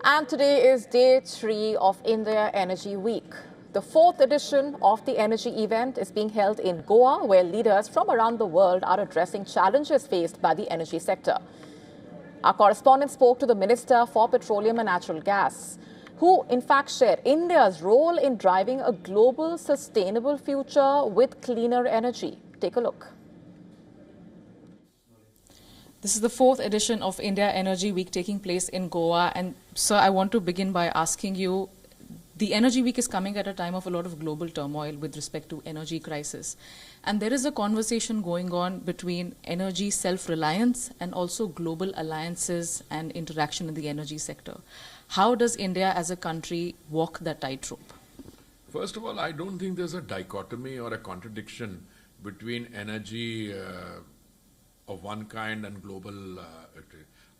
And today is day 3 of India Energy Week. The 4th edition of the energy event is being held in Goa, where leaders from around the world are addressing challenges faced by the energy sector. Our correspondent spoke to the Minister for Petroleum and Natural Gas, who in fact shared India's role in driving a global sustainable future with cleaner energy. Take a look. This is the 4th edition of India Energy Week taking place in Goa. And sir, I want to begin by asking you, the Energy Week is coming at a time of a lot of global turmoil with respect to energy crisis. And there is a conversation going on between energy self-reliance and also global alliances and interaction in the energy sector. How does India as a country walk that tightrope? First of all, I don't think there's a dichotomy or a contradiction between energy of one kind and global.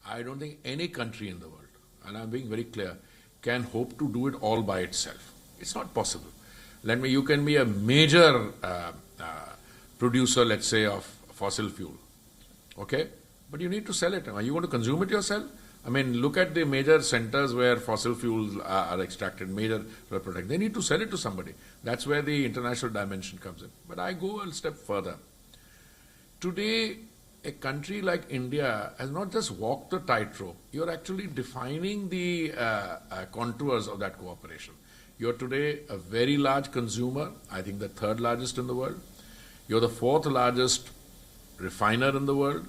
I don't think any country in the world, and I'm being very clear, can hope to do it all by itself. It's not possible. You can be a major producer, let's say, of fossil fuel, okay? But you need to sell it. Are you going to consume it yourself? I mean, look at the major centers where fossil fuels are extracted, major product. They need to sell it to somebody. That's where the international dimension comes in. But I go a step further. Today, a country like India has not just walked the tightrope, you're actually defining the contours of that cooperation. You're today a very large consumer, I think the 3rd largest in the world. You're the 4th largest refiner in the world.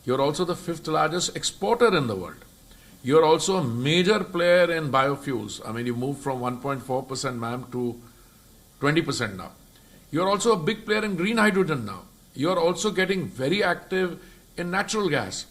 You're also the 5th largest exporter in the world. You're also a major player in biofuels. I mean, you moved from 1.4% ma'am to 20% now. You're also a big player in green hydrogen now. You're also getting very active in natural gas.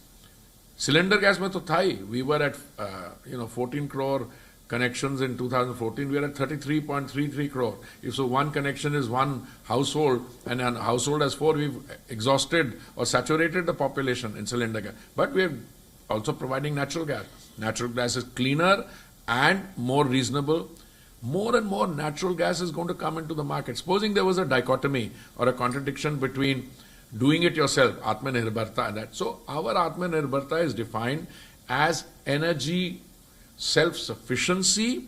Cylinder gas mein to tha hi. We were at 14 crore connections in 2014. We are at 33.33 crore. If so, one connection is one household, and a household has 4, we've exhausted or saturated the population in cylinder gas. But we are also providing natural gas. Natural gas is cleaner and more reasonable. More and more natural gas is going to come into the market. Supposing there was a dichotomy or a contradiction between doing it yourself, Atmanirbharta, and that. So our Atmanirbharta is defined as energy self-sufficiency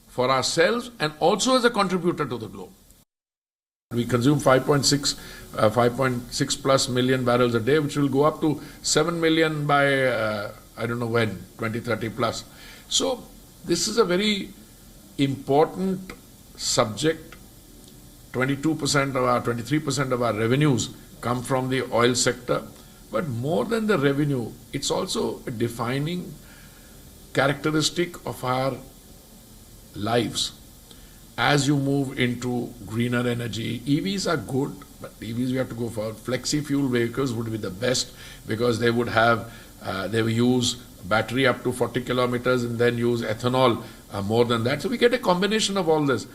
for ourselves and also as a contributor to the globe. We consume 5.6 plus million barrels a day, which will go up to 7 million by, I don't know when, 2030 plus. So this is a very important subject. 23% of our revenues come from the oil sector. But more than the revenue, it's also a defining characteristic of our lives. As you move into greener energy, EVs are good, but EVs we have to go for. Flexi fuel vehicles would be the best because they would have, they will use battery up to 40 kilometers and then use ethanol more than that. So we get a combination of all this.